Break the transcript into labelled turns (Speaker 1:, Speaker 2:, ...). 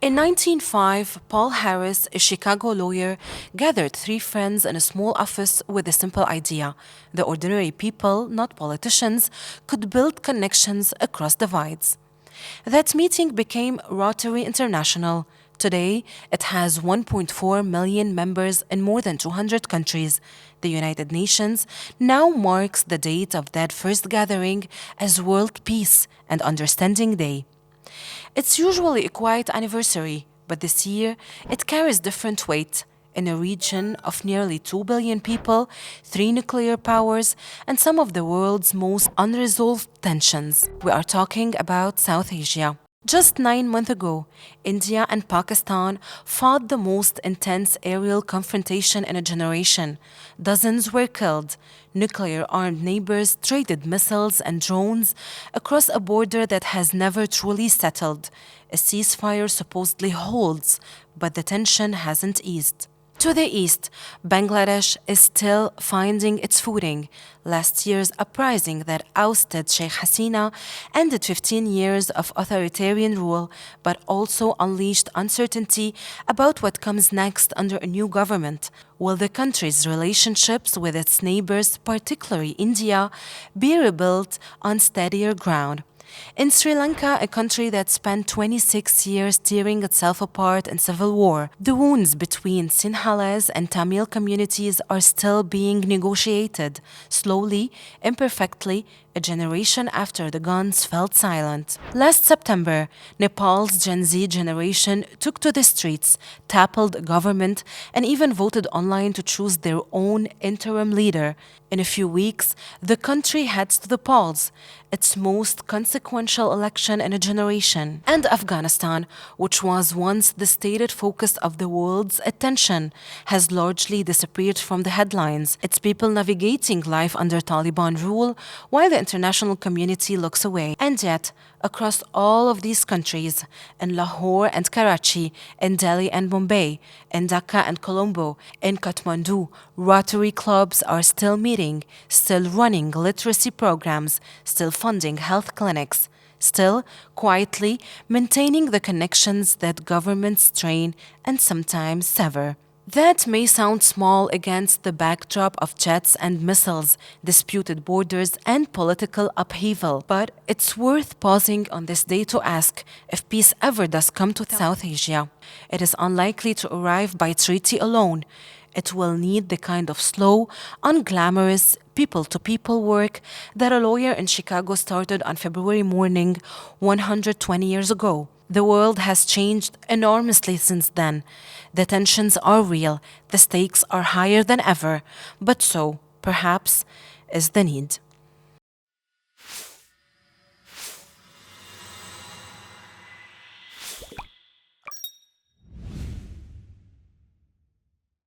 Speaker 1: In 1905, Paul Harris, a Chicago lawyer, gathered three friends in a small office with a simple idea. The ordinary people, not politicians, could build connections across divides. That meeting became Rotary International. Today, it has 1.4 million members in more than 200 countries. The United Nations now marks the date of that first gathering as World Peace and Understanding Day. It's usually a quiet anniversary, but this year it carries different weight. In a region of nearly 2 billion people, three nuclear powers, and some of the world's most unresolved tensions. We are talking about South Asia. Just 9 months ago, India and Pakistan fought the most intense aerial confrontation in a generation. Dozens were killed. Nuclear-armed neighbors traded missiles and drones across a border that has never truly settled. A ceasefire supposedly holds, but the tension hasn't eased. To the east, Bangladesh is still finding its footing. Last year's uprising that ousted Sheikh Hasina ended 15 years of authoritarian rule, but also unleashed uncertainty about what comes next under a new government. Will the country's relationships with its neighbors, particularly India, be rebuilt on steadier ground? In Sri Lanka, a country that spent 26 years tearing itself apart in civil war, the wounds between Sinhalese and Tamil communities are still being negotiated, slowly, imperfectly, a generation after the guns fell silent. Last September, Nepal's Gen Z generation took to the streets, toppled government, and even voted online to choose their own interim leader. In a few weeks, the country heads to the polls, its most consequential election in a generation. And Afghanistan, which was once the stated focus of the world's attention, has largely disappeared from the headlines, its people navigating life under Taliban rule while the international community looks away. And yet, across all of these countries, in Lahore and Karachi, in Delhi and Mumbai, in Dhaka and Colombo, in Kathmandu, Rotary clubs are still meeting, still running literacy programs, still funding health clinics, still quietly maintaining the connections that governments strain and sometimes sever. That may sound small against the backdrop of jets and missiles, disputed borders, and political upheaval, but it's worth pausing on this day to ask if peace ever does come to South Asia. It is unlikely to arrive by treaty alone. It will need the kind of slow, unglamorous, people-to-people work that a lawyer in Chicago started on February morning 120 years ago. The world has changed enormously since then. The tensions are real, the stakes are higher than ever, but so, perhaps, is the need.